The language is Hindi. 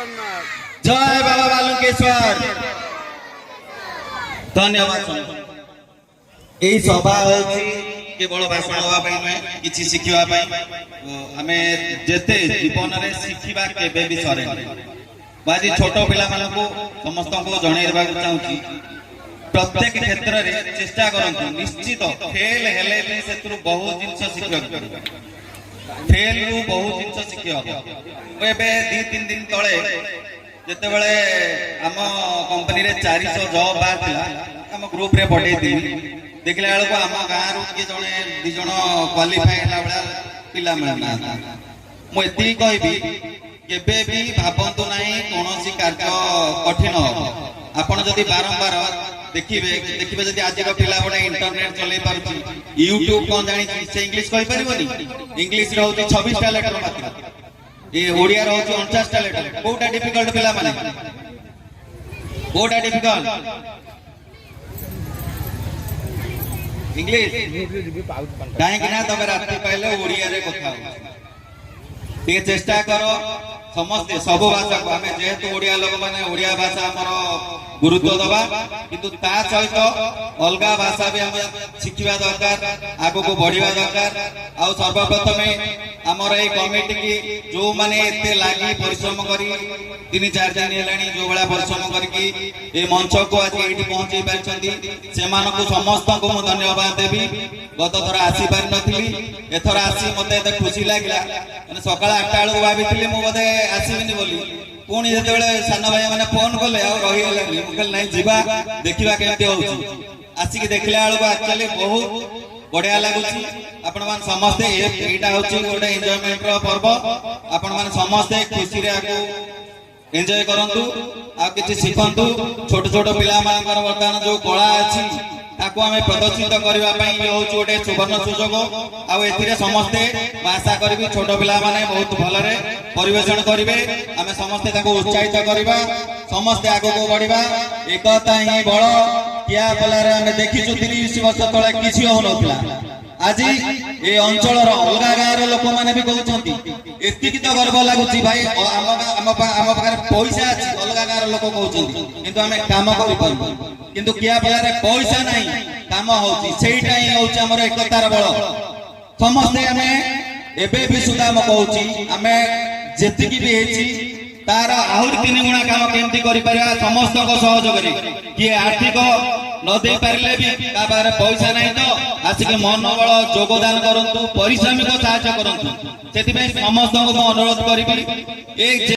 जय बाबा बालुकेश्वर। धन्यवाद। यही सभा केवल भाषण हाँपाई नुहे कि शिखापी आम जिते जीवन में शिखा केवे भी सरे आज छोट पिला समस्त जनइबा चाहूँगी प्रत्येक क्षेत्र में चेष्टा करूँ निश्चित फेल हेले से बहुत जिन शिखा फेल रु बहुत जिन शिखा एवं 2-3 दिन तले जिते बड़े आम कंपनी 400 जॉब बाहर आम ग्रुप रे पठे देखला बेलू आम गाँव रू जड़े 2 जन क्वालिफाई है पिला मिलना मुझे कहबी केबे भी भावतु ना कौन कार्य कठिन आपण जदि बारंबार देखिए जदि आज पिला गोटे इंटरनेट चल पार्टी यूट्यूब कौन जानी से इंग्लिश कही पार इंग्लिश रोचे 26टा लेटर मात्र ये ओडिया रोचे 49टा लेटर कोटा डिफिकल्ट पिला माने कोटा डिफिकल्ट इंग्लिश कहीं ना तुम रात्रि पाइले ओडिया रे कथा टे चेष्टा करो समस्ते सब भाषा को आम जेहेतु ओडिया लोक मैंने ओडिया भाषा आमर गुरुत्व दबा किंतु ता सहित अलग भाषा भी आम शिखा दरकार आग को बढ़िया दरकार आ सर्वप्रथम आमर ये कमिटी की जो माने एते लागी परिश्रम करी 3-4 दिन है जो भाया परिश्रम करके मंच को आज ये पहुंचे पार्टी से समस्त को मुझे धन्यवाद देवी गत थर आसी पारि नी एथर आसी मत खुशी लगे सका 8टा बेलू भाई मुझे आसबिनी बोली पुणी जो सान भाई मैंने फोन कले रही ना जीवा देखा केमती आसिक देखला बेलू एक्चुअली बहुत बढ़िया लगुच आपण मान समस्ते एटा होची गोटे एंजॉयमेंट रो पर्व आपण मान समस्ते खुशी रे आको एंजॉय करंतु आ किछि सिखंतु छोट छोट पिला मानकर वर्तमान जो कला अछि ताको हमें प्रदर्शित करबा पई ये होची गोटे सुवर्ण सुजोग आ एथिरे समस्ते आशा करबी छोट पिला माने बहुत भलरे परिवेषण करिवे हमें समस्ते ताको उत्साहित करबा समस्ते आगो को बढ़िबा एकता ही बळ किया पलारे हमें देखिछु 30 वर्ष तळे किछि हो नथला आज ये अंचल अलग गाँव लोक मैंने भी कहते एति तो गर्व लगुच भाई आम पाखे पैसा अच्छी अलग गाँव लोक कहते कि आम कम कर किया फल पैसा ना कम होमर एकतार बल समस्ते आम एबे भी सुधा कहूँ आम जी भी तार आहरी 3 गुणा काम केमती कर समस्त सहयोग किए आर्थिक न दे पारे भी पाखे पैसा नहीं तो आसिक मनोबल योगदान करंतु परिश्रमिक साहाय्य करंतु से समस्त को अनुरोध करी